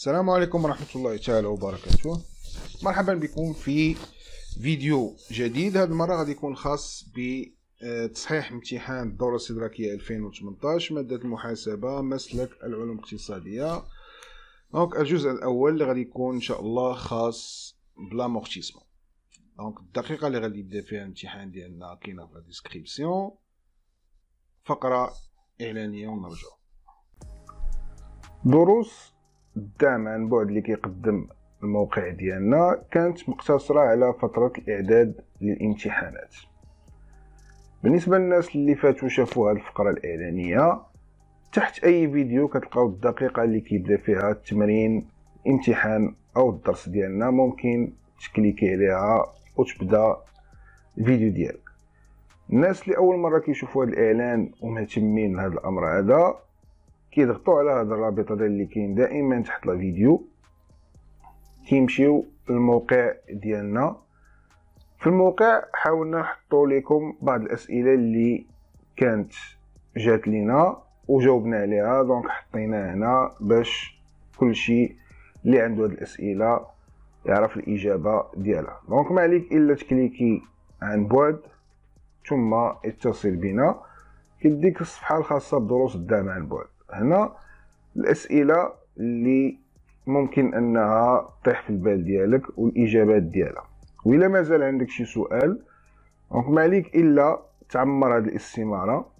السلام عليكم ورحمة الله تعالى وبركاته. مرحبا بكم في فيديو جديد. هذه المرة غادي يكون خاص بتصحيح امتحان الدورة الاستدراكية 2018 مادة المحاسبة مسلك العلوم الاقتصادية. دونك الجزء الأول اللي غادي يكون إن شاء الله خاص بلامورتيسمون. دونك الدقيقة اللي غادي يبدا فيها الامتحان ديالنا كاينة في لا ديسكريبسيون، فقرة إعلانية ونرجع. دروس الدعم عن بعد اللي كيقدم الموقع ديالنا كانت مقتصرة على فترة الإعداد للامتحانات. بالنسبة للناس اللي فاتوا شافوا هذه الفقرة الإعلانية، تحت أي فيديو كتلقاو الدقيقة اللي كيبدا فيها التمرين الامتحان أو الدرس ديالنا، ممكن تكليكي عليها وتبدا الفيديو ديالك. الناس اللي أول مرة كيشوفوا هذا الإعلان ومهتمين بهذا الأمر هذا كيضغطوا على هذا الرابط هذا اللي كاين دائما تحت لا فيديو، كيمشيو للموقع ديالنا. في الموقع حاولنا نحطوا لكم بعض الاسئله اللي كانت جات لينا وجاوبنا عليها، دونك حطيناها هنا باش كل شيء اللي عنده هاد الاسئله يعرف الاجابه ديالها. دونك ما عليك الا تكليكي عن بعد ثم اتصل بنا، كيديك الصفحه الخاصه بدروس الدعم عن بعد. هنا الاسئله اللي ممكن انها تطيح في البال ديالك والاجابات ديالها، وإلا مازال عندك شي سؤال دونك ما عليك الا تعمر هذه الاستماره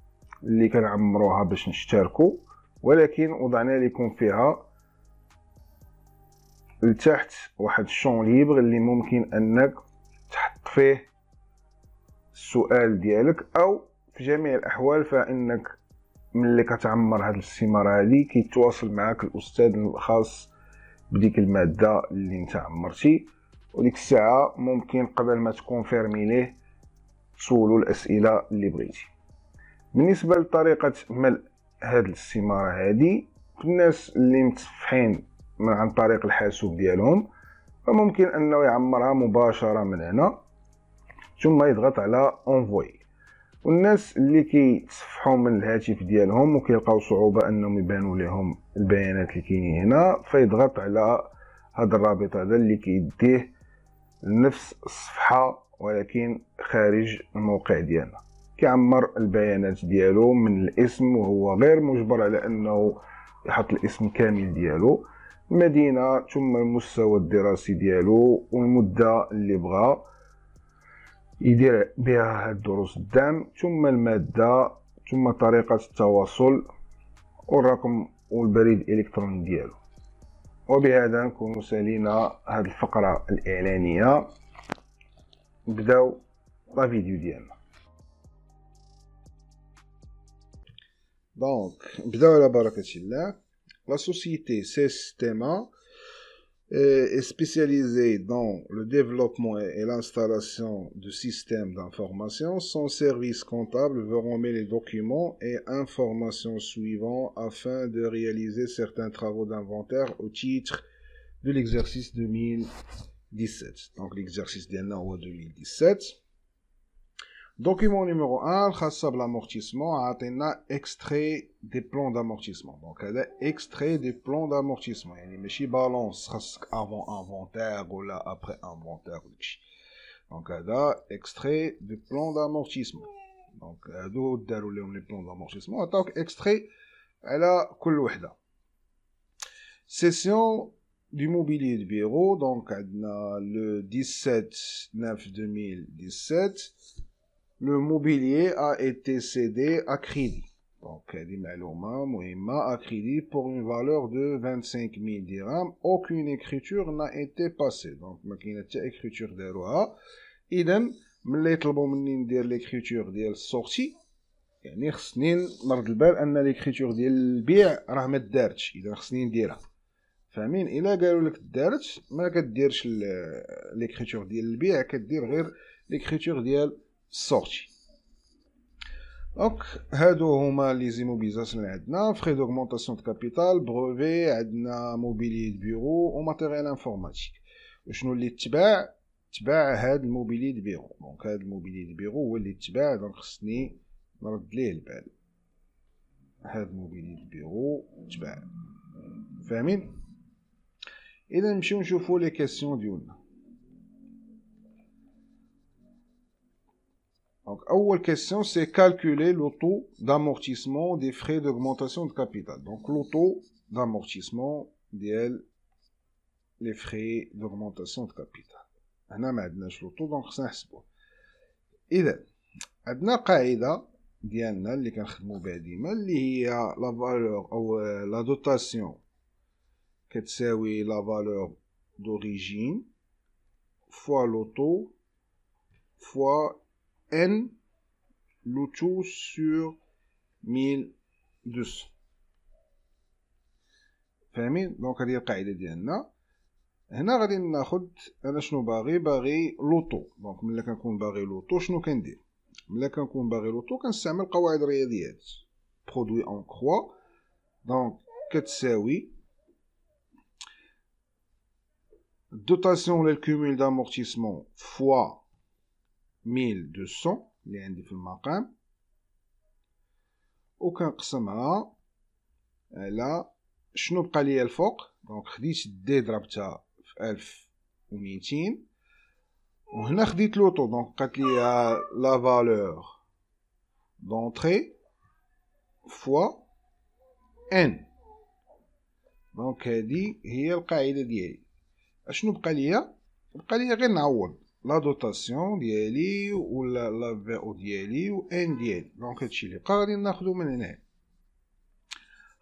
اللي كنعمروها باش نشتركوا، ولكن وضعنا لكم فيها لتحت واحد الشون ليبر اللي ممكن انك تحط فيه السؤال ديالك، او في جميع الاحوال فانك ملي كتعمر هذه الاستماره هذه كيتواصل معك الاستاذ الخاص بديك الماده اللي انت عمرتي، وديك الساعه ممكن قبل ما تكونفيرمي ليه تسولو الاسئله اللي بغيتي. بالنسبه لطريقه ملء هذه الاستماره هذه، الناس اللي متصفحين عن طريق الحاسوب ديالهم فممكن انه يعمرها مباشره من هنا ثم يضغط على انفوي. والناس اللي كيتصفحوا من الهاتف ديالهم وكيلقاو صعوبه انهم يبانوا لهم البيانات اللي كاينين هنا، فيضغط على هذا الرابط هذا اللي كيديه لنفس الصفحه ولكن خارج الموقع ديالنا. كيعمر البيانات ديالو من الاسم، وهو غير مجبر على انه يحط الاسم كامل ديالو، المدينه ثم المستوى الدراسي ديالو والمده اللي بغى يدير بها هاد دروس الدعم، ثم المادة، ثم طريقة التواصل والرقم والبريد الإلكتروني ديالو. وبهذا نكون سالينا هاد الفقرة الإعلانية. نبداو لا فيديو ديالنا. دونك نبداو على بركة الله. لا سوسيتي Systema est spécialisée dans le développement et l'installation de systèmes d'information. Son service comptable veut remettre les documents et informations suivants afin de réaliser certains travaux d'inventaire au titre de l'exercice 2017. Donc l'exercice d'Anna au 2017. Document numéro 1, خاصة بالامortissement, عطينا extrait des plans d'amortissement. Donc هذا extrait des plans d'amortissement, يعني ماشي بالانس خاصك avant inventaire ولا après inventaire ولا شي. Donc هذا extrait des plans d'amortissement. Donc هادو داروا لهم les plans d'amortissement، عطاوك extrait على كل وحدة. Session du mobilier de bureau, donc عندنا le 17/9/2017. Le mobilier a été cédé à crédit. Donc, هذه معلومة مهمة، à crédit pour une valeur de 25 000 dirhams. Aucune écriture n'a été passée. Donc, ما كاينة حتى écriture داروها. إذا ملي يطلبوا مني ندير l'écriture ديال السورتي، يعني خصني نرد البال أن l'écriture ديال البيع راه ما دارتش، إذا خصني نديرها. فاهمين؟ إلا قالوا لك دارت ما كديرش l'écriture ديال البيع، كدير غير l'écriture ديال sorti. Donc هادو هما لي زيموبيليزاسيون اللي عندنا. فري دوغمونطاسيون دو كابيتال، بروفي، عندنا موبيلي دو بيرو وماتيريال انفورماتيك. وشنو اللي تباع هاد الموبيلي دو بيرو. دونك هاد الموبيلي دو بيرو هو اللي تباع، دونك خصني نرد ليه البال. هاد الموبيلي دو بيرو تباع، فاهمين؟ إذا نمشيو نشوفو لي كيسيون ديالنا. Donc, أول question, c'est calculer le taux d'amortissement des frais d'augmentation de capital. Donc, le taux d'amortissement des frais d'augmentation de capital. هنا ما عندناش لو طو، دونك خصنا نحسبوه. إذا عندنا قاعدة ديالنا اللي كنخدمو بها ديما، اللي هي لا فالور أو لا دوتاسيون كتساوي لا فالور d'origine fois le taux fois n le tout sur 1200. فاهمين؟ دونك هذه القاعده ديالنا. هنا غادي ناخد انا شنو باغي لوطو. دونك ملي كنكون باغي لوطو شنو كندير؟ ملي كنكون باغي لوطو كنستعمل قواعد الرياضيات. برودوي اون كروا دونك كتساوي dotation للكومول d'amortissement fois 1200 اللي عندي في المقام، وكنقسمها على شنو بقى ليا الفوق. دونك خديت دي ضربتها في 1200، وهنا خديت لوطو دونك بقات ليا لا فالور دونطري فوا ان. دونك هادي هي القاعده ديالي. اشنو بقى ليا؟ بقى ليا غير نعوض لا دوتاسيون ديالي ولا لا في او ديالي و ان ديالي. دونك هادشي اللي بقى غادي ناخدو من هنا.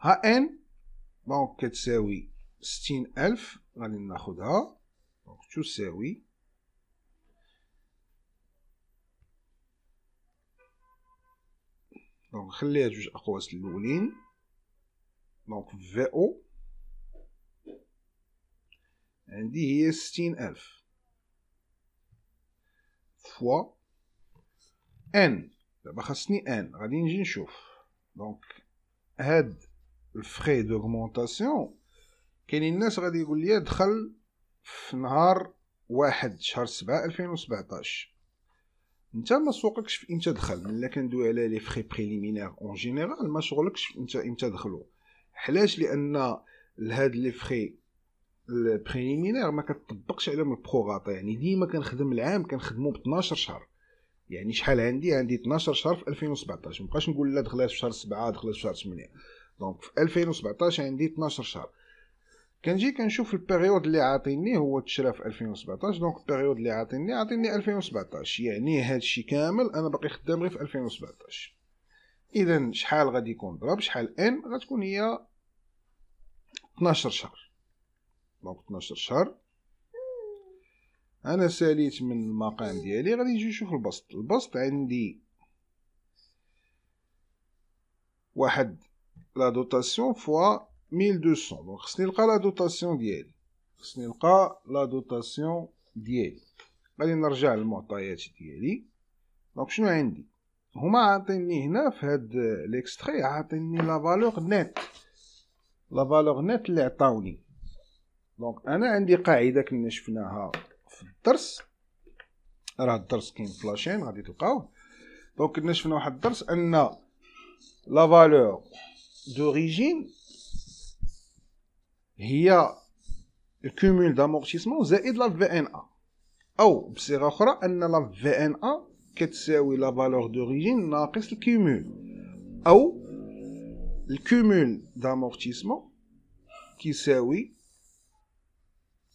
ها ان دونك كتساوي 60000 غادي ناخدها، دونك تساوي دونك خليها جوج اقواس الاولين. دونك في او عندي هي 60000 فوا ان. دابا خاصني ان، غادي نجي نشوف. دونك هاد الفري دوغمونطاسيون كاينين الناس غادي يقول لي دخل في نهار 1 شهر 7 2017. انت ما سوقكش في امتى دخل. ملي كندوي على لي فري بريليمينير اون جينيرال ما شغلكش انت امتى دخلوا. علاش؟ لان هاد لي فري البريليمينير ما كتطبقش عليهم البروغاطا. يعني ديما كنخدم العام كنخدمو ب 12 شهر. يعني شحال عندي 12 شهر في 2017. مابقاش نقول لا دخلات في شهر 7 دخلات في شهر 8. دونك في 2017 عندي 12 شهر. كنجي كنشوف البيريود اللي عاطيني هو تشرا في 2017. دونك البيريود اللي عاطيني 2017. يعني هادشي كامل انا باقي خدام غير في 2017. اذا شحال غادي يكون ضرب شحال ان؟ غتكون هي 12 شهر. دونك 12 شهر انا ساليت من المقام ديالي. غادي نجي نشوف البسط. البسط عندي واحد لا دوتاسيون فوا 1200. دونك خصني نلقى لا دوتاسيون ديالي. غادي نرجع للمعطيات ديالي. دونك شنو عندي؟ هما عاطيني هنا في هاد ليكستري عاطيني لا فالور نيت اللي عطاوني. دونك انا عندي قاعده كنا شفناها في الدرس. راه الدرس كاين فلاشين غادي تلقاوه. دونك كنا شفنا واحد الدرس ان لا فالور d'origine هي الكومول d'amortissement زائد لا في ان ا، او بصيغه اخرى ان لا في ان ا كتساوي لا فالور d'origine ناقص الكومول، او الكومول d'amortissement كيساوي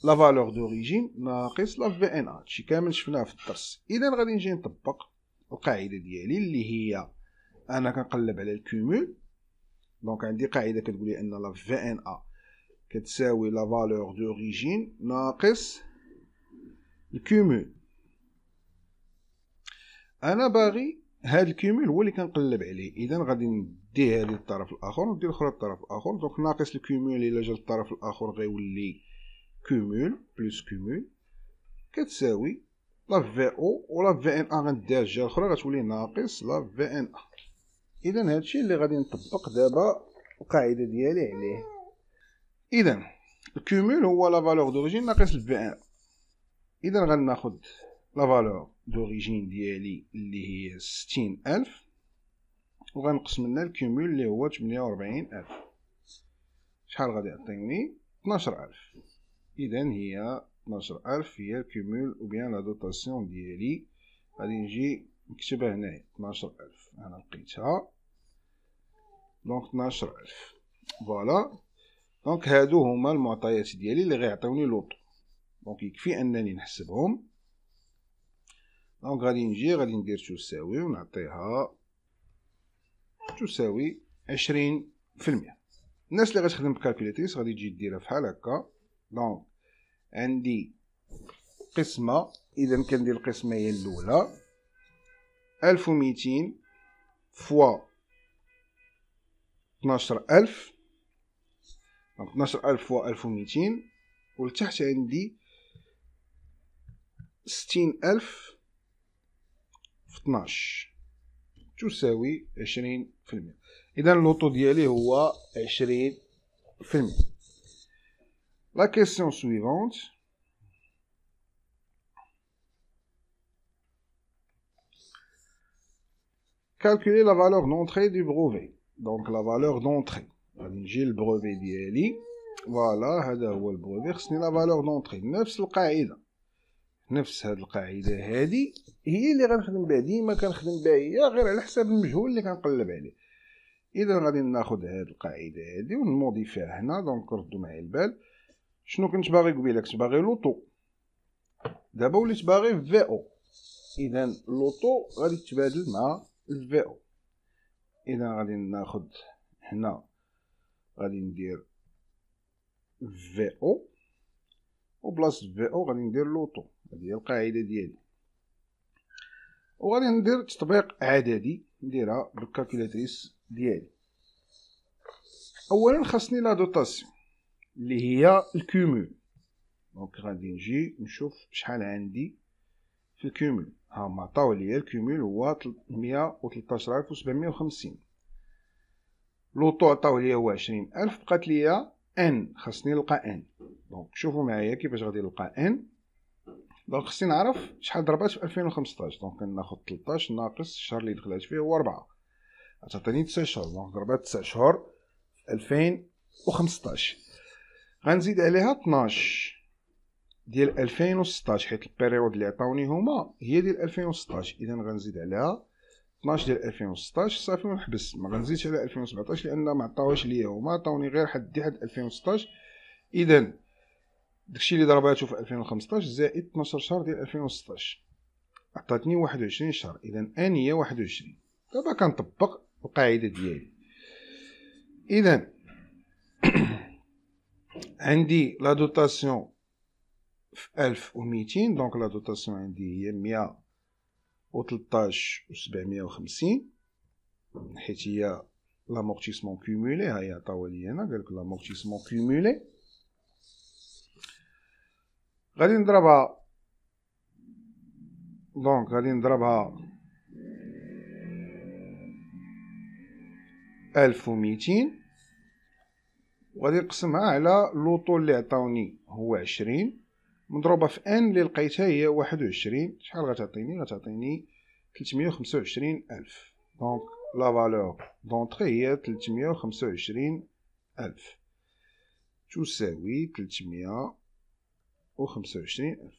لا فالور d'origine ناقص لا في ان ا. هادشي كامل شفناه في الدرس. اذا غادي نجي نطبق القاعده ديالي اللي هي انا كنقلب على الكومول. دونك عندي قاعده كتقول لي ان لا في ان ا كتساوي لا فالور d'origine ناقص الكومول. انا باغي هاد الكومول هو اللي كنقلب عليه. اذا غادي نديه هذه للطرف الاخر وندير الاخرى للطرف الاخر. دونك ناقص الكومول الا جا للطرف الاخر غيولي كومول بلس كومول كتساوي لا في او ولا في ان ا غنديها الجهه الاخرى غتولي ناقص لا في ان ا. اذا هادشي اللي غادي نطبق دابا القاعده ديالي عليه. اذا الكومول هو لا فالور دوريجين ناقص الفي ان. اذا غناخد لا فالور دوريجين ديالي اللي هي 60000 وغنقسم منها الكومول اللي هو 48000. شحال غادي يعطيني؟ 12000. إذا هي 12000 هي الكومول أو بيان لا دوطاسيون ديالي. غادي نجي نكتبها هنايا 12000، أنا لقيتها. دونك 12000 فوالا. دونك هادو هما المعطيات ديالي اللي غيعطيوني لوطو. دونك يكفي أنني نحسبهم. دونك غادي نجي غادي ندير تساوي ونعطيها تساوي 20%. الناس اللي غتخدم بكالكوليتريس غادي تجي ديرها فحال هكا. دونك عندي قسمة، إذا كندير القسمة هي الأولى 1200 فوا 12000. دونك 12000 فوا 1200، ولتحت عندي 60000 في 12 تساوي 20%. إذا اللوطو ديالي هو 20%. لا كيسيون سويفونت. calculer la valeur d'entrée du brevet. Donc la valeur d'entrée. غادي نجي البروفي ديالي. فوالا هذا هو البروفي. خصني لا فالور دونطري نفس القاعده، نفس هاد القاعده هادي هي اللي غنخدم بها، ديما كنخدم بها هي غير على حساب المجهول اللي كنقلب عليه. اذا غادي ناخذ هاد القاعده هادي ونموديفيها هنا. دونك ردوا معايا البال. شنو كنت باغي قبيله؟ كنت باغي لوطو، دابا وليت باغي في او. اذا لوطو غادي تبادل مع الفي او. اذا غادي ناخذ هنا غادي ندير في او، وبلاصه في او غادي ندير لوطو. هذه هي القاعده ديالي. وغادي ندير تطبيق عددي نديرها بالكالكولاتريس ديالي. اولا خاصني لا دوطاسيون اللي هي الكومول. دونك غادي نجي نشوف شحال عندي في الكومول. ها معطاو ليا الكومول هو 113750. لوطو عطاو ليا هو 20000. بقات ليا ان، خاصني نلقى ان. دونك شوفوا معايا كيفاش غادي نلقى ان. دونك خصني نعرف شحال ضربات في 2015. دونك كناخذ 13 ناقص الشهر اللي دخلات فيه هو 4، غتعطيني 9 شهور. دونك ضربات 9 شهور في 2015. غنزيد عليها 12 ديال 2016 حيت البيريود اللي عطاوني هما هي ديال 2016. اذا غنزيد عليها 12 ديال 2016 صافي ونحبس. ما غنزيدش على 2017 لان ما عطاوهاش ليا هما، عطاوني غير حد 2016. اذا داكشي اللي ضرباتو في 2015 زائد 12 شهر ديال 2016 عطاتني 21 شهر. اذا ان هي 21. دابا كنطبق القاعده ديالي. اذا عندي لا دوطاسيون في 1200. دونك لا دوطاسيون عندي هي 113 و 750 حيت هي لامورتيسمون كومولي. ها هي عطاوها لي هنا قالك لامورتيسمون كومولي. غادي نضربها. دونك غادي نضربها 1200 وغادي نقسمها على لوطو اللي عطاوني هو 20 مضروبه في ان اللي لقيتها هي 21. شحال غتعطيني؟ غتعطيني 325000. دونك لا فالور دونطري هي 325000 تساوي 325000.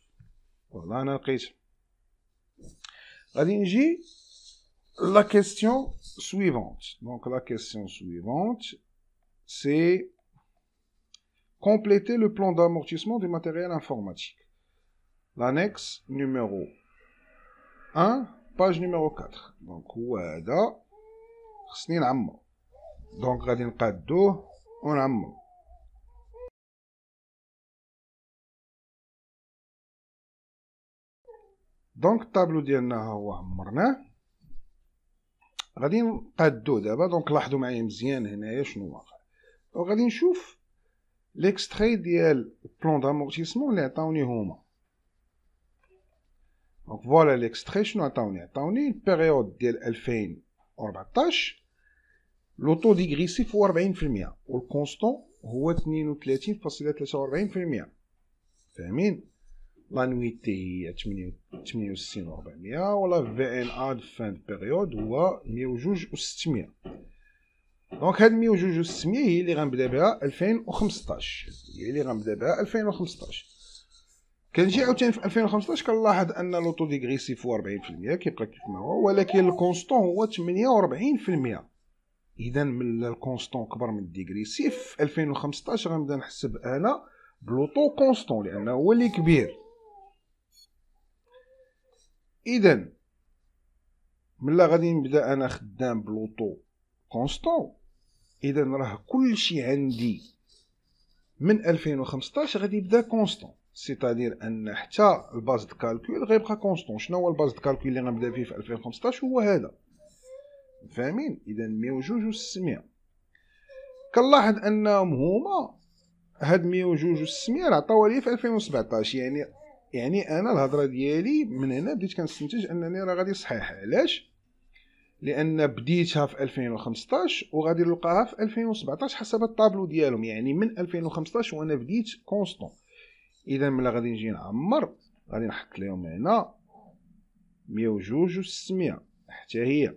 فوالا انا لقيت. غادي نجي la question suivante. Donc la question suivante c'est compléter le plan d'amortissement du matériel informatique. L'annexe numéro 1 page numéro 4. Donc هو هذا خصني نعمر. دونك غادي نقادوه ونعمرو. دونك الطابلو ديالنا ها هو عمرناه. غادي نقادوه دابا. دونك لاحظوا معايا مزيان هنايا شنو واقع. دونك غادي نشوف ليكستري ديال البلان دامورتيسمون اللي عطاوني هما. دونك فوالا ليكستري شنو عطاوني البيريود ديال 2014 لو طو ديغريسيف هو 40% والكونستون هو 32.43%. فاهمين؟ لانويتي هي 68,400 ولا في ان ا د فان بيريود هو 102,600. دونك هاد 102,600 هي اللي غنبدا بها 2015. ديالي غنبدا بها 2015. كنجي عاوتاني في 2015 كنلاحظ ان لوطو ديغريسيف هو 40% كيبقى كيف ما هو، ولكن الكونستون هو 48%. اذا من الكونستون كبر من الديغريسيف في 2015 غنبدا نحسب انا بلوطو كونستون لانه هو اللي كبير. اذا ملي غادي نبدا انا خدام بلوطو كونستون، اذا راه كلشي عندي من 2015 غادي يبدا كونستون، سيتادير ان حتى الباز د كالكول غيبقى كونستون. شنو هو الباز د كالكول اللي غنبدا فيه في 2015؟ هو هذا، فاهمين؟ اذا 102 و 600. كنلاحظ انهم هما هاد 102 و 600 عطاوها لي في 2017. يعني انا الهضره ديالي من هنا بديت كنستنتج انني راه غادي صحيح. علاش؟ لان بديتها في 2015 وغادي نلقاها في 2017 حسب الطابلو ديالهم. يعني من 2015 وانا بديت كونستون. اذا ملي غادي نجي نعمر غادي نحط لهم هنا 102 و 600 حتى هي،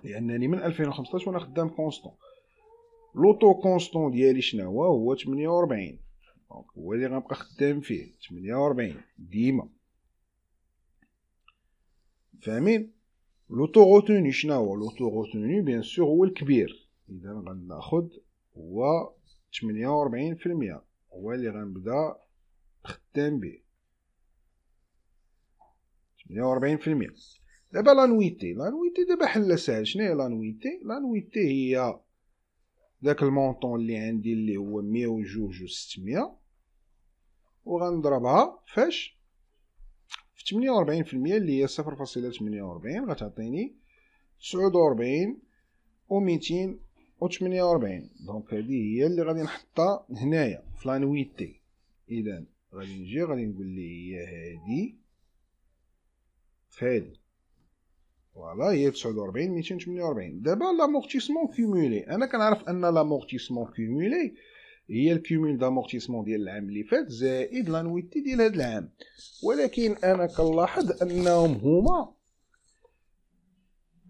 لانني من 2015 وانا خدام كونستون. لوطو كونستون ديالي شنو هو 48. دونك هو اللي غنبقى خدام فيه 48 ديما، فاهمين؟ لوطو غوتوني شنو هو؟ لوطو غوتوني بيان سور هو الكبير. اذا غناخد هو 48%، هو اللي غنبدا خدام به 48%. دابا لانويتي دابا حل ساهل. شنو هي لانويتي هي داك المونطون اللي عندي اللي هو 102 و 600 وغنضربها فاش في 48% اللي هي 0.48 غتعطيني 49 و 248. دونك هذه هي اللي غادي نحطها هنايا في لانويتي. اذا غادي نجي غادي نقول لي هي هذه فهادي فوالا هي 49 248. دابا لامورتيسمون كومولي، انا كنعرف ان لامورتيسمون كومولي هي الكومول دامورتيسمون ديال العام اللي فات زائد لانويتي ديال هذا العام، ولكن انا كنلاحظ انهم هما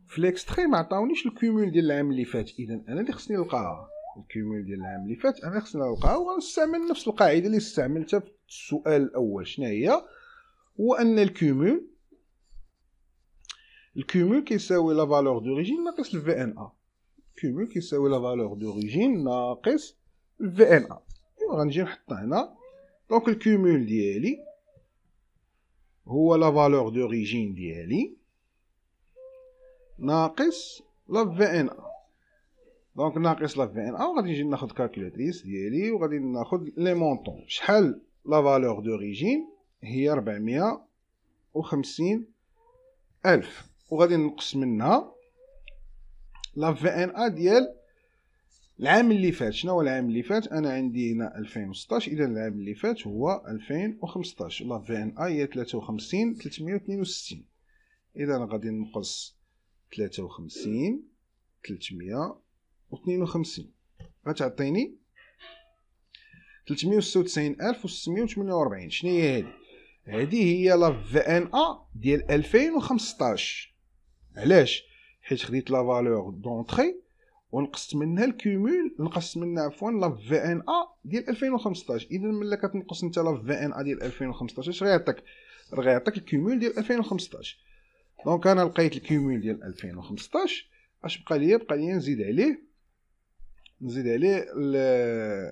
في ليكستري ما عطاونيش الكومول ديال العام اللي فات. اذا انا اللي خصني نلقاها الكومول ديال العام اللي فات، انا خصني نلقاها وغنستعمل نفس القاعده اللي استعملتها في السؤال الاول. شنو هي؟ هو ان الكومول كيساوي لا فالور دوريجين ناقص الفي ان ا. الكومول كيساوي لا فالور دوريجين ناقص الفي ان ا. غنجي نحط هنا دونك الكومول ديالي هو لا فالور دوريجين ديالي ناقص لا في ان ا. دونك ناقص لا في ان ا، وغادي نجي ناخد كالكولاتريس ديالي وغادي ناخد لي مونطون. شحال لا فالور دوريجين؟ هي 450,000 وغادي نقص منها لا في ان ا ديال العام اللي فات. شنو هو العام اللي فات؟ انا عندي هنا 2016. اذا العام اللي فات هو 2015. لا في ان ا هي 53,362. اذا غادي نقص 53,352 غتعطيني 396,648. شنو هي هذه؟ هذه هي لا في ان ا ديال 2015. علاش؟ حيت خديت لا فالور دونطري ونقصت منها الكومول، نقصت منها عفوا لا في ان ا ديال 2015. اذا ملي كتنقص انت لا في ان ا ديال 2015 اش غيعطيك؟ راه غيعطيك الكومول ديال 2015. دونك انا لقيت الكومول ديال 2015. اش بقى لي؟ بقى لي نزيد عليه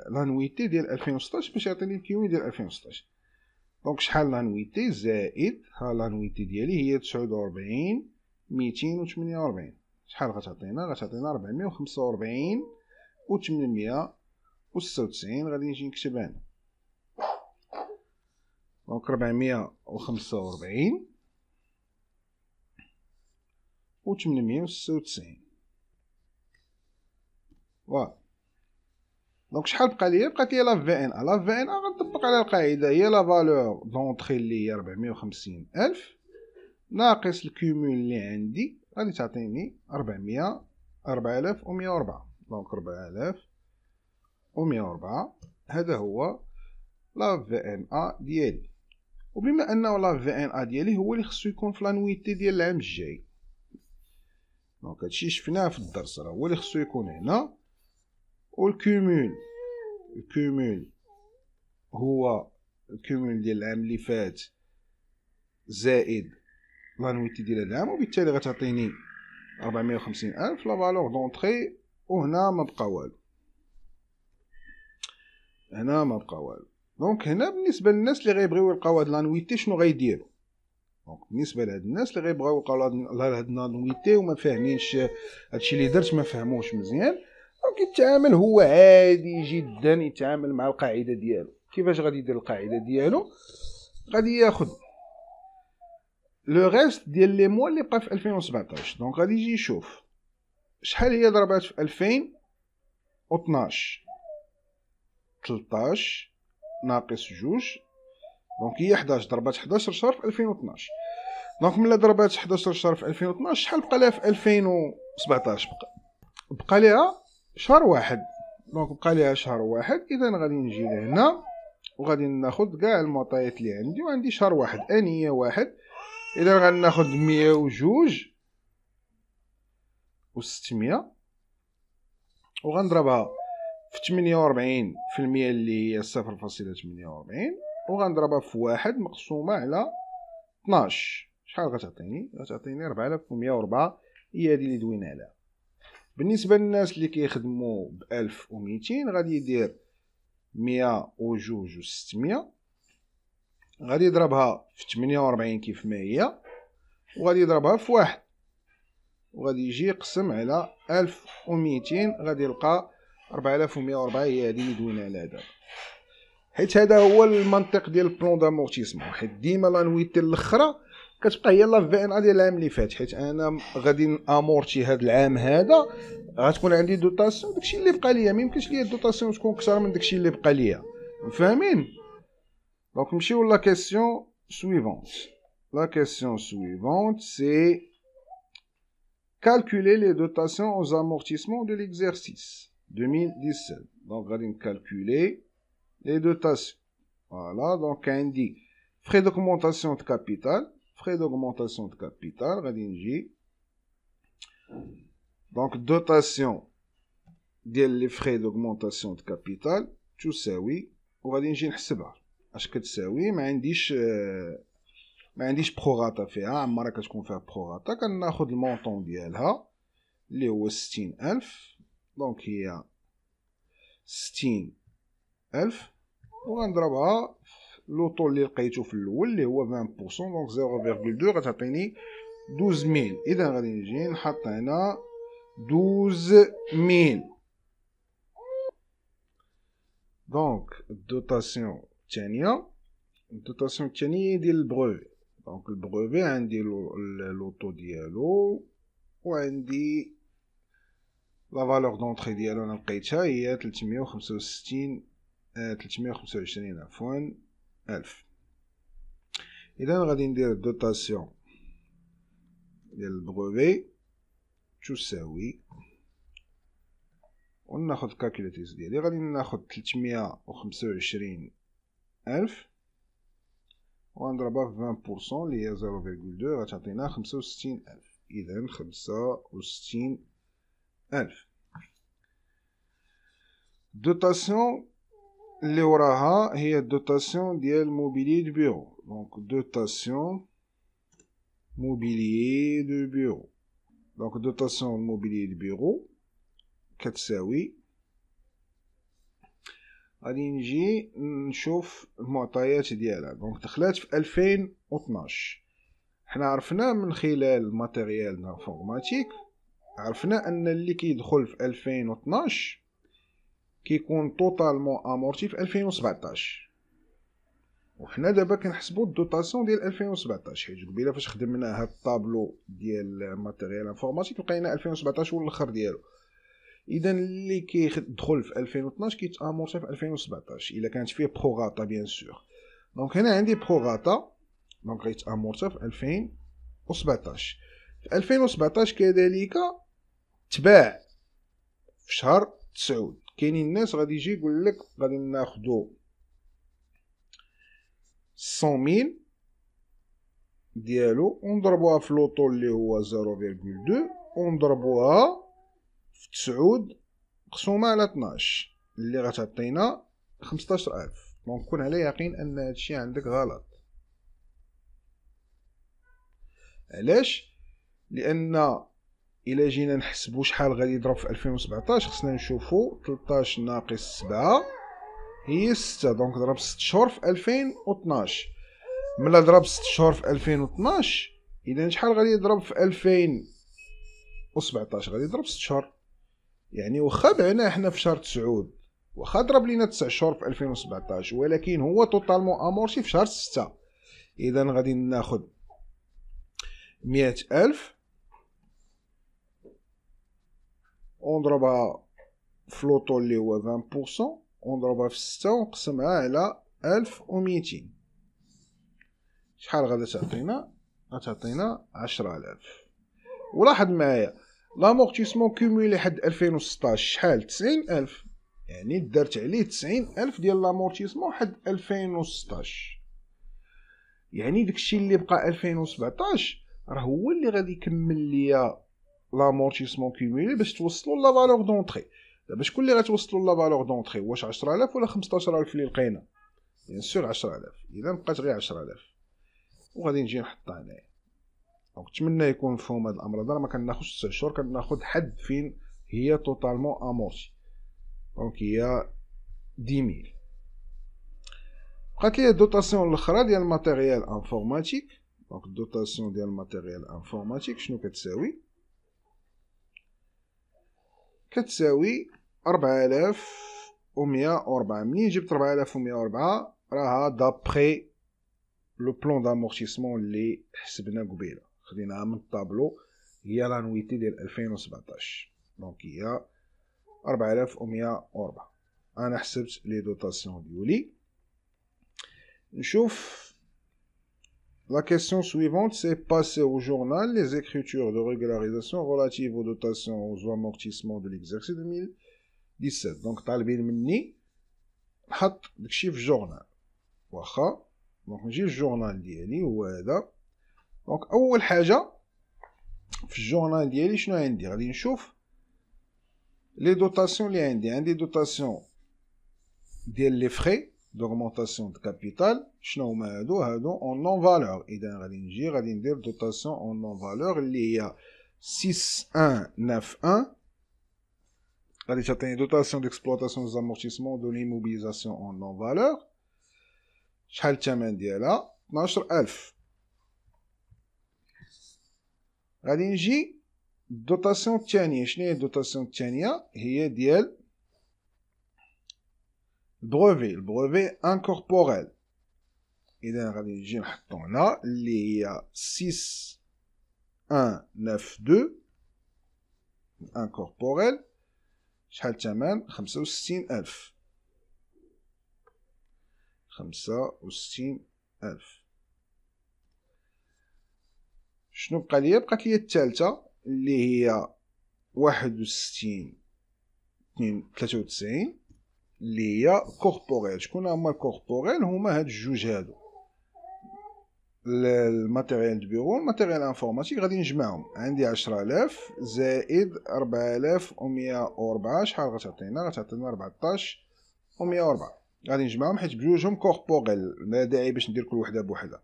لانويتي ديال 2016 باش يعطيني الكومول ديال 2016. دونك شحال لانويتي زائد ها لانويتي ديالي هي 49,248. شحال غتعطينا؟ غتعطينا 445,896. غادي نجي نكتبها هنا. دونك 445,896. فوالا. دونك شحال بقى لي؟ بقات لي لا في ان ا. لا في ان ا غنطبق على القاعده، هي لا فالور دونطري اللي هي 450,000 ناقص الكومول اللي عندي غادي تعطيني 4,104. دونك 4,104 هذا هو لا في ان ا ديالي. وبما انه لا في ان ا ديالي هو اللي خصو يكون في لانويتي ديال العام الجاي، دونك هادشي شفناه في الدرس، راه هو اللي خصو يكون هنا. والكومول هو الكومول ديال العام اللي فات زائد لانويتي ديال هاد العام، وبالتالي غتعطيني 450,000 لا فالور دونطري. وهنا ما بقى والو، هنا ما بقى والو. دونك هنا بالنسبه للناس اللي غيبغيو يلقاو هاد لانويتي شنو غيديروا؟ دونك بالنسبه لهاد الناس اللي غيبغيو يلقاو هاد لانويتي وما فاهمينش هادشي اللي درت، ما فهموش مزيان، دونك يتعامل هو عادي جدا، يتعامل مع القاعده ديالو. كيفاش غادي يدير القاعده ديالو؟ غادي ياخد لو ريست ديال لي موا اللي بقى في 2017. دونك غادي يجي يشوف شحال هي ضربات في 2012، 13 ناقص جوج، دونك هي 11 ضربات 11 شهر في 2012. دونك ملي ضربات 11 شهر في 2012 شحال بقى لها في 2017؟ بقى لها شهر واحد. دونك بقى لها شهر واحد. اذا غادي نجي لهنا وغادي ناخذ كاع المعطيات اللي عندي، وعندي شهر واحد انيه واحد. اذا غادي ناخذ 102 و600 وغنضربها في 48% اللي هي 0.48، وغنضربها في واحد مقسومه على 12. شحال غتعطيني؟ غتعطيني 4104. هي هذه اللي دوينا عليها. بالنسبه للناس اللي كيخدموا ب 1200 غادي يدير 102 و600، غادي يضربها في 48 كيف ما هي، وغادي يضربها في واحد، وغادي يجي يقسم على 1200. غادي يلقى 4104. هي هذه اللي دوينا عليها دابا، حيت هذا هو المنطق ديال البلون دامورتيسمون. حيت ديما لانويتي الاخرى كتبقى هي لا في ان ا ديال العام اللي فات. حيت انا غادي امورتي هذا العام هذا، غتكون عندي دوطاسيون داكشي اللي بقى ليا. ما يمكنش ليا الدوطاسيون تكون اكثر من داكشي اللي بقى ليا، فاهمين؟ دونك نمشيو لا كيسيون سويفونت. La question suivante, c'est calculer les dotations aux amortissements de l'exercice 2017. Donc, on va calculer les dotations. Voilà, donc on dit frais d'augmentation de capital. Frais d'augmentation de capital, on va dire. Donc, dotation des frais d'augmentation de capital, tout ça, oui. On va dire نحسبها. اش كتساوي؟ ما عنديش بروغاتا فيها، عمرها كتكون فيها بروغاتا. كناخذ المونطون ديالها اللي هو 60,000. دونك هي 60,000 وغنضربها في لوطو اللي لقيتو في الاول اللي هو 20%. دونك 0.2 غتعطيني 12,000. اذا غادي نجي نحط هنا 12,000. دونك الدوطاسيون الثانيه، الدوطاسيون الثانيه ديال البروفي. دونك البروفي عندي لوطو ديالو، وعندي لا فالور دونطري ديالو انا لقيتها هي 325 عفوا الف. اذا غادي ندير الدوطاسيون ديال البروفي تساوي، وناخذ الكالكوليتيز ديالي. غادي ناخذ 325 الف ونضربها في 20% اللي هي 0.2 غتعطينا 65,000. اذا 65,000. دوطاسيون اللي وراها هي الدوطاسيون ديال موبيلي دو بيرو. دونك دوطاسيون موبيلي دو بيرو. دونك دوطاسيون موبيلي دو بيرو كتساوي، غادي نجي نشوف المعطيات ديالها. دونك دخلات في 2012. حنا عرفنا من خلال الماتيريال انفورماتيك، عرفنا ان اللي كيدخل في 2012 كيكون توتالمون امورتي في 2017. وحنا دابا كنحسبوا الدوطاسيون ديال 2017، حيت قبيله فاش خدمنا هاد الطابلو ديال الماتيريال انفورماتيك لقينا 2017 هو الاخر ديالو. اذا اللي كيدخل في 2012 كيتامورتي في 2017 الا كانت فيه بروغاتا بيان سور. دونك هنا عندي بروغاتا، دونك غيتامورتي في 2017. في 2017 كذلك تباع في شهر 9. كاينين الناس غادي يجي يقول لك غادي ناخذوا 100,000 ديالو ونضربوها في لوطو اللي هو 0.2 ونضربوها في 9 مقسومه على 12 اللي غتعطينا 15,000. دونك كون على يقين ان هادشي عندك غلط. علاش؟ لان الا جينا نحسبو شحال غادي يضرب في 2017 خصنا نشوفو 13 ناقص 7 هي 6. دونك ضرب 6 شهور في 2012. ملا ضرب 6 شهور في 2012 اذا شحال غادي يضرب في 2017؟ غادي يضرب 6 شهور. يعني واخا بعنا حنا في شهر 9، واخا ضرب لينا 9 شهور في 2017، ولكن هو توتالمون امورتي في شهر 6. اذا غادي ناخذ 100,000 ونضربها في لوطو اللي هو 20%، ونضربها في 6 ونقسمها على 1200. شحال غادا تعطينا؟ غتعطينا 10,000. ولاحظ معايا لامورتيسمون كومولي حد 2016 شحال؟ 90,000. يعني درت عليه 90,000 ديال لامورتيسمون حد 2016. يعني داكشي اللي بقى 2017 راه هو اللي غادي يكمل ليا لامورتيسمون كومولي باش توصلوا لا فالور دونطري. دابا شكون اللي غتوصلوا لا فالور دونطري؟ واش 10,000 ولا 15,000 اللي لقينا؟ بيان سور 10,000. اذا بقات غير 10,000 وغادي نجي نحطها هنايا. دونك نتمنى يكون مفهوم هذا الامر. هذا ما كناخذش 9 شهور، كناخذ حد فين هي توتالمون امورتي. دونك هي 10,000. بقات لي الدوطاسيون الاخرى ديال الماتيريال انفورماتيك. دونك الدوطاسيون ديال الماتيريال انفورماتيك شنو كتساوي؟ كتساوي 4104. منين جبت 4104 راها دابخي لو بلون دامورتيسمون اللي حسبنا قبيله، خديناها من الطابلو، هي لانويتي ديال 2017. دونك هي 4104. انا حسبت لي دوطاسيون ديولي. نشوف la question suivante, c'est passer au journal les écritures de régularisation relatives aux dotations aux amortissements de l'exercice 2017. Donc طالبين مني نحط داكشي في الجورنال. واخا دونك نجي الجورنال ديالي هو هذا. دونك اول حاجه في الجورنال ديالي شنو عندي؟ غادي نشوف لي دوطاسيون اللي عندي دوطاسيون ديال لي فري d'augmentation de capital. شنو هما هادو en non valeur. اذا غادي نجي غادي ندير دوطاسيون en non valeur اللي هي 6191. غادي تعطيني دوطاسيون d'exploitation des amortissements de l'immobilisation en non valeur. شحال الثمن ديالها؟ 12,000. غادي نجي الدوطاسيون الثانيه. شنو هي الدوطاسيون الثانيه؟ هي ديال البروفي انكوربوريل. اذا غادي نجي نحطو هنا اللي هي 6192 انكوربوريل. شحال الثمن؟ 65,000. 65,000. شنو بقى ليا؟ بقات ليا الثالثه اللي هي 61,93 اللي هي كوربوريل. شكون هما الكوربوريل؟ هما هاد الجوج هادو، الماتيريال دو بيرو والماتيريال انفورماتيك. غادي نجمعهم. عندي 10,000 زائد 4104 شحال غتعطينا؟ غتعطينا 14,104. غادي نجمعهم حيت بجوجهم كوربوريل، ما داعي باش ندير كل وحده بوحدها.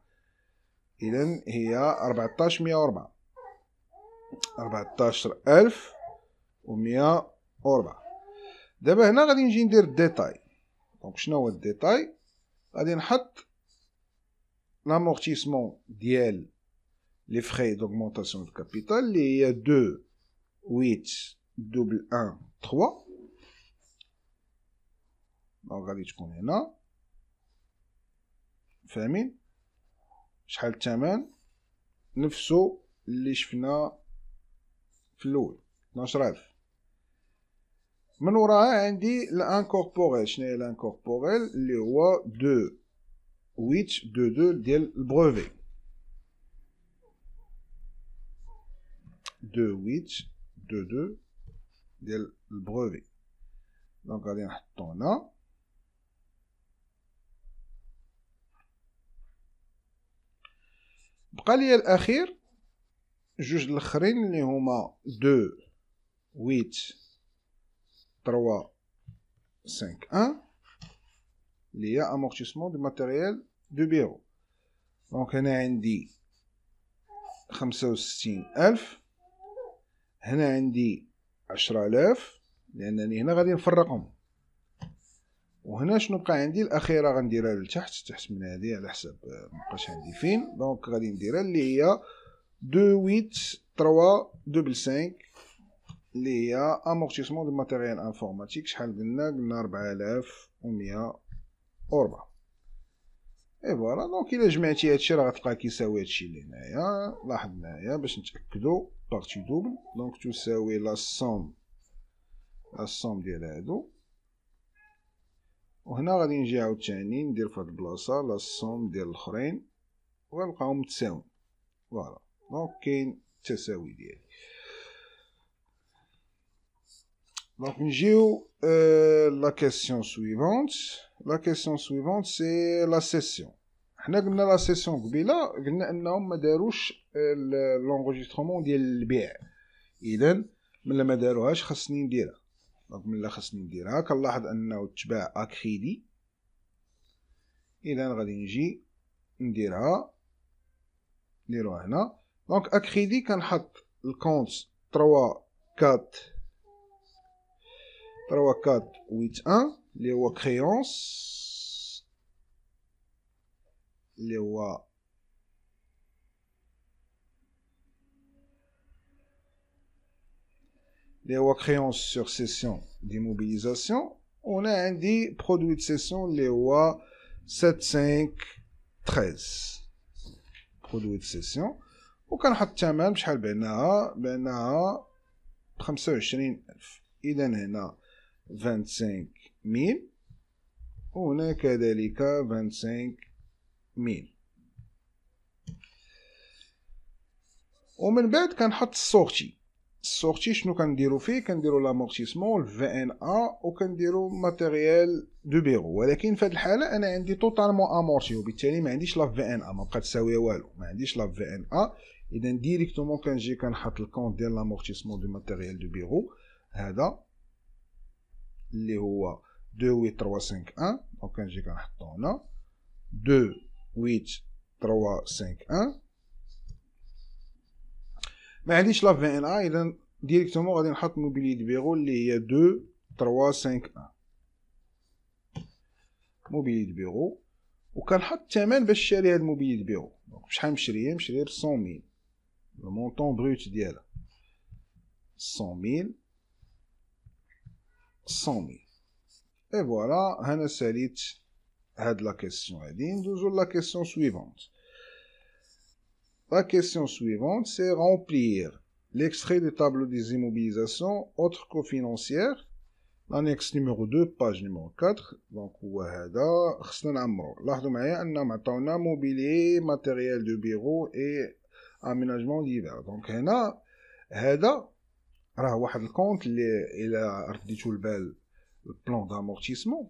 اذا هي 14,104. 14,104. دابا هنا غادي نجي ندير الديتاي. دونك شنو هو الديتاي؟ غادي نحط l'amortissement ديال لي فراي دوغمونطاسيون دو كابيتال اللي هي 2 8 دوبل 1 3. دونك غادي تكون هنا. فاهمين؟ شحال الثمن؟ نفسو اللي شفنا في الاول 12,000. من وراها عندي الانكوربوريل. شنو هي الانكوربوريل؟ اللي هو 2 8 2 2 ديال البروفي. 2 8 2 2 ديال البروفي. دونك غادي نحطو هنا. بقى ليا الاخير جوج الاخرين اللي هما 2 8 3 5 1 اللي هي امورتيسمون دو ماتيريال دو بيرو. دونك هنا عندي 65,000، هنا عندي 10,000 لانني هنا غادي نفرقهم، وهنا شنو بقى عندي الاخيره غنديرها لتحت تحت من هذه على حساب مبقاش عندي فين. دونك غادي نديرها اللي هي 283225 اللي هي امورتيسمون دو ماتيريال انفورماتيك. شحال قلنا 4104. اي فوالا. دونك الا جمعتي هادشي راه غتلقى كيساوي هادشي اللي هنايا. لاحظ هنايا باش نتاكدو بارتي دوبل، دونك تساوي لا سوم ديال هادو، وهنا غادي نجي عاوتاني ندير في هاد البلاصه لا سوم ديال الاخرين وغنلقاهم متساويين. فوالا. دونك كاين التساوي ديالي. دونك نجيو لا كيسيون سويفونت. لا كيسيون سويفونت سي لا سيسيون. حنا قلنا لا سيسيون قبيله قلنا انهم ما داروش لونغوجيسترومون ديال البيع، اذا ملي ما داروهاش خاصني نديرها. دونك ملي خاصني نديرها كنلاحظ انه تباع اكريدي، اذا غادي نجي نديروها هنا. دونك اكريدي كنحط الكونت 3481 اللي هو كريونس، اللي هو كريونس سور سيسيون ديموبيليزاسيون. وهنا عندي برودوي دو سيسيون اللي هو 7513 برودوي دو سيسيون، وكنحط الثمن بشحال بعناها 25,000. اذا هنا 25,000 وهنا كذلك 25,000. ومن بعد كنحط السورتي. شنو كنديرو فيه؟ كنديرو لامورتيسمون الفي ان ا وكنديرو ماتيريال دو بيرو، ولكن في هذه الحاله انا عندي توتالمون امورتي وبالتالي ما عنديش لا في ان ا، ما بقات تساوي والو، ما عنديش لا في ان ا. اذا ديريكتومون كنجي كنحط الكونت ديال لامورتيسمون دو ماتيريال دو بيرو هذا اللي هو 28351. دونك كنجي كنحطو هنا 28351. ما عنديش لا في ان ا، اذا ديريكتومون غادي نحط موبيلي دو بيرو اللي هي 2351 موبيلي دو بيرو، وكنحط الثمن باش نشري هاد الموبيلي دو بيرو. دونك شحال مشريه ب 100,000 لو مونطون بروت ديالها 100,000. اي فوالا. هنا ساليت هاد لا كيسيون هادي. ندوزو لا كيسيون سويفونت. La question suivante, c'est remplir l'extrait du tableau des immobilisations autres co-financières, l'annexe numéro 2, page numéro 4. Donc, هذا خصنا نعمرو. لاحظوا معايا أنهم عطاونا mobilier, matériel de bureau et aménagement divers. Donc, هنا هذا راه واحد الكونت اللي إلا رديتو البال البلان d'amortissement،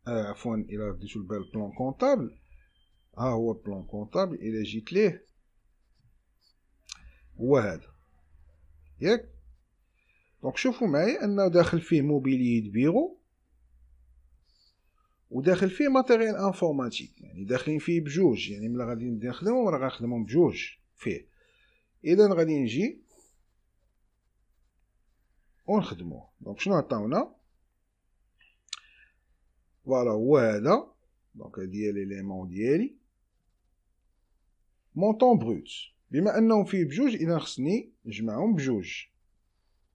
عفوا إلا رديتو البال البلان كونطابل، ها هو بلان كونطابل. الى جيت ليه هو هذا ياك. دونك شوفوا معايا انه داخل فيه موبيلي دو بيرو وداخل فيه ماتيريال انفورماتيك، يعني داخلين فيه بجوج. يعني ملي غادي نخدمو راه غنخدمو بجوج فيه. اذا غادي نجي ونخدموه. دونك شنو عطاونا؟ فوالا هو هذا. دونك هادي هي ليليمون ديالي مونطون بروت. بما انهم فيه بجوج اذا خصني نجمعهم بجوج،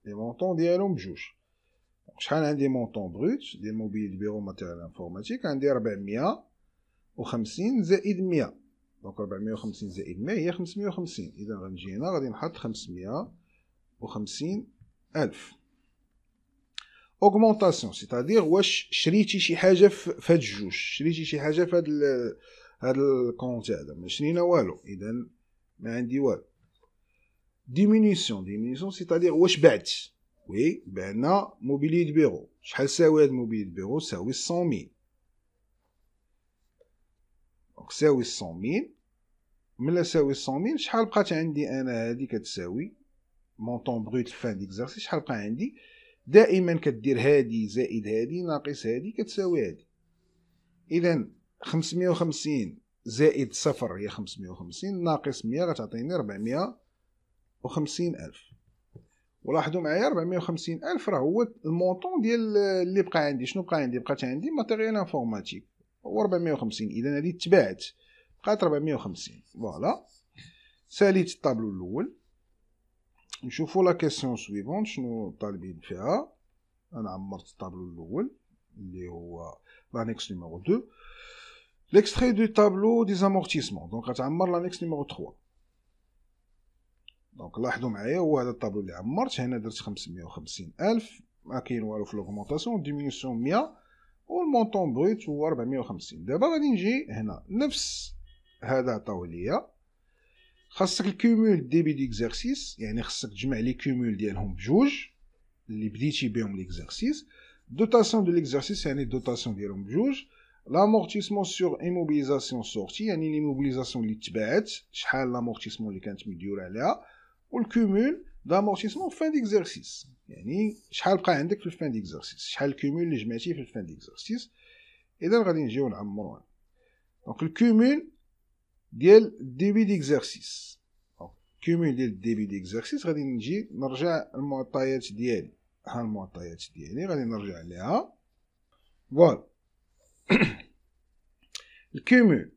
لي مونطون ديالهم بجوج. شحال عندي مونطون بروت ديال موبيل دو بيرو ماتيريال انفورماتيك؟ عندي 450 زائد 100. دونك 450 زائد 100 هي 550. اذا غنجي هنا غادي نحط 550,000 اوغمونطاسيون، سيتادير واش شريتي شي حاجه في هاد الجوج، شريتي شي حاجه في هاد الكونت هذا؟ ما شرينا والو، اذا ما عندي والو. ديمينيسيون سيتادير واش بعت؟ وي بعنا موبيلي دو بيرو. شحال ساوي هاد موبيلي دو بيرو؟ ساوي 100,000. دونك ساوي 100,000. ملا ساوي 100,000 شحال بقات عندي انا؟ هادي كتساوي مونطون بروت فان ديكزارسيس. شحال بقى عندي؟ دائما كدير هادي زائد هادي ناقص هادي كتساوي هادي. إذا 550 زائد صفر هي 550 ناقص 100 غتعطيني 450,000. ولاحظوا معايا 450,000 راه هو المونطون ديال اللي بقى عندي. شنو بقى عندي؟ بقات عندي ماتيريال انفورماتيك هو 450. إذا هذه تباعت بقات 450. فوالا ساليت الطابلو الأول. نشوفوا لا كيسيون سويفونت شنو طالبين فيها. أنا عمرت الطابلو الأول اللي هو لانيكس نيميرو 2. L'extrait du tableau des amortissements. Donc غتعمر لانيكس نيميرو 3. دونك لاحظوا معايا هو هذا الطابلو اللي عمرت. هنا درت 550,000 ما كاين والو في لوغمونطاسيون. ديمينيسيون 100 والمونطون بروت هو 450. دابا غادي نجي هنا نفس هذا عطاوه ليا. خاصك الكومول ديبي ديكزارسيس، يعني خاصك تجمع لي كومول ديالهم بجوج اللي بديتي بهم ليكزارسيس. دوتاسيون دو ليكزارسيس يعني دوتاسيون ديالهم بجوج. لامورتيسمون سور ايموبيليزاسيون سورتي يعني ليموبيليزاسيون اللي تبعات شحال لامورتيسمون اللي كانت مديوره عليها. والكومول دامورتيسمون فان ديكزارسيس يعني شحال بقى عندك في الفان ديكزارسيس، شحال الكومول اللي جمعتيه في الفان ديكزارسيس. اذا غادي نجيو نعمروها. دونك الكومول ديال الديبي ديكزارسيس. كومول ديال الديبي ديكزارسيس غادي نجي نرجع المعطيات ديالي. ها المعطيات ديالي غادي نرجع ليها. فوالا الكومول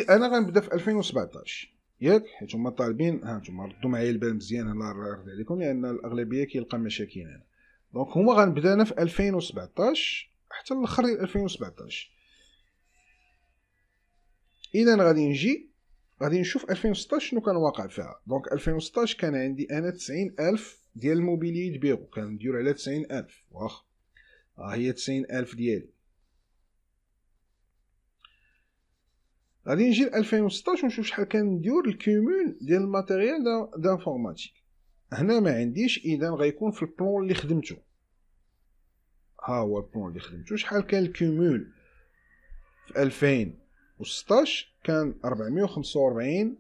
انا غنبدا في 2017 ياك، حيت هما طالبين. ها نتوما ردوا معايا البال مزيان، انا راه عليكم لان الاغلبيه كيلقى مشاكل هنا. دونك هما غنبدا انا في 2017 حتى الاخر ديال 2017. اذا غادي نجي غادي نشوف 2016 شنو كان واقع فيها. دونك 2016 كان عندي انا 90,000 ديال الموبيلي دو بيرو، كندير على 90,000 واخا ها هي 90,000 ديالي. غادي نجي ل 2016 ونشوف شحال كندير الكومول ديال الماتيريال دانفورماتيك. هنا ما عنديش، اذا غيكون في البلون اللي خدمته. ها هو البلون اللي خدمته. شحال كان الكومول في 2016 كان 445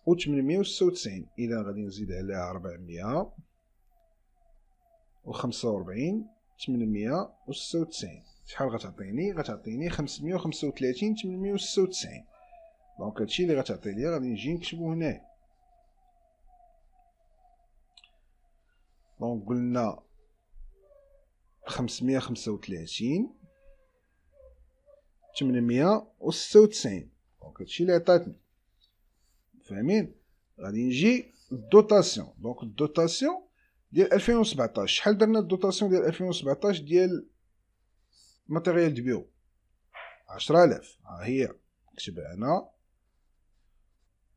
و 896. اذا غادي نزيد عليها 445 896 شحال غتعطيني؟ غتعطيني 535 896. دونك هادشي اللي غتعطي ليا غادي نجي نكتبو هنا. دونك قلنا 535 896. دونك هادشي اللي عطاتني. فاهمين؟ غادي نجي الدوتاسيون. دونك الدوتاسيون ديال 2017 شحال درنا؟ الدوتاسيون ديال 2017 ديال ماتيريال دو بيرو 10,000. ها هي نكتبها هنا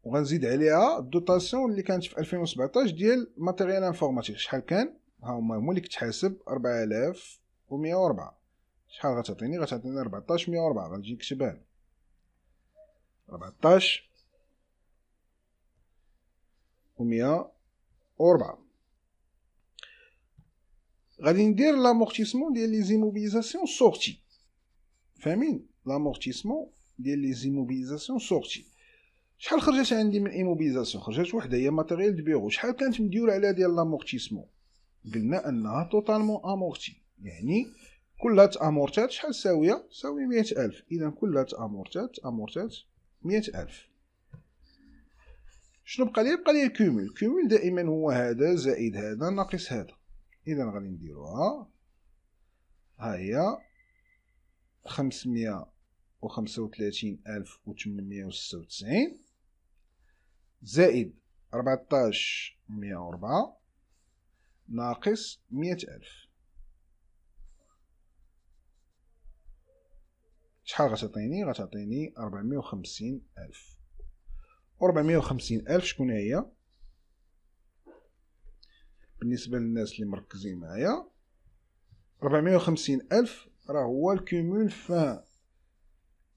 وغنزيد عليها الدوتاسيون اللي كانت في 2017 ديال ماتيريال انفورماتيك. شحال كان؟ ها هما اللي كتحاسب 4104. شحال غتعطيني؟ غتعطيني 14104. غنجي نكتبها 14104. غادي ندير لامورتيسمون ديال لي زيموبيليزاسيون سورتي. فاهمين؟ لامورتيسمون ديال لي زيموبيليزاسيون سورتي. شحال خرجت عندي من ايموبيليزاسيون؟ خرجت وحده هي ماتيريال دو بيرو. شحال كانت مديوره عليها ديال لامورتيسمون؟ قلنا انها توتالمون امورتي، يعني كلها تامورتات شحال ساويه؟ ساوي 100,000. اذا كلها امورتات 100,000. شنو بقى لي؟ بقى لي الكومول. الكومول دائما هو هذا زائد هذا ناقص هذا. اذا غادي نديروها. ها هي 535,896 زائد 14,104 ناقص 100,000. شحال غتعطيني؟ غتعطيني 450,000. 450,000 شكون هي بالنسبه للناس اللي مركزين معايا؟ 450,000 راه هو الكومول فان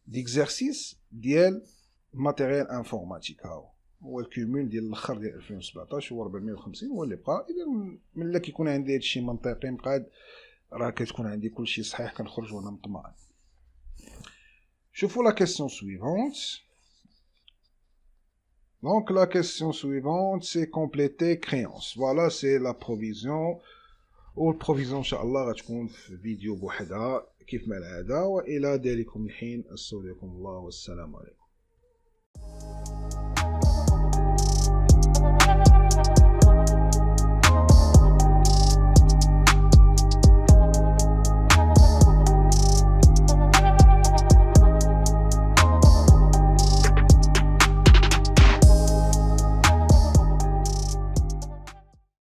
ديكزارسيس ديال ماتيريال انفورماتيك. هو الكومول ديال الاخر ديال 2017 هو 450 هو اللي بقى. اذا ملي كيكون عندي هادشي منطقي مقاد راه كتكون عندي كلشي صحيح، كنخرج وانا مطمئن. شوفوا لا كيسيون سويفونت. Donc la question suivante c'est compléter créance. Voilà, c'est la provision والبروفيزيون ان شاء الله غتكون في فيديو بوحدها كيف ما العاده. والى ذلكم الحين استودعكم الله والسلام عليكم.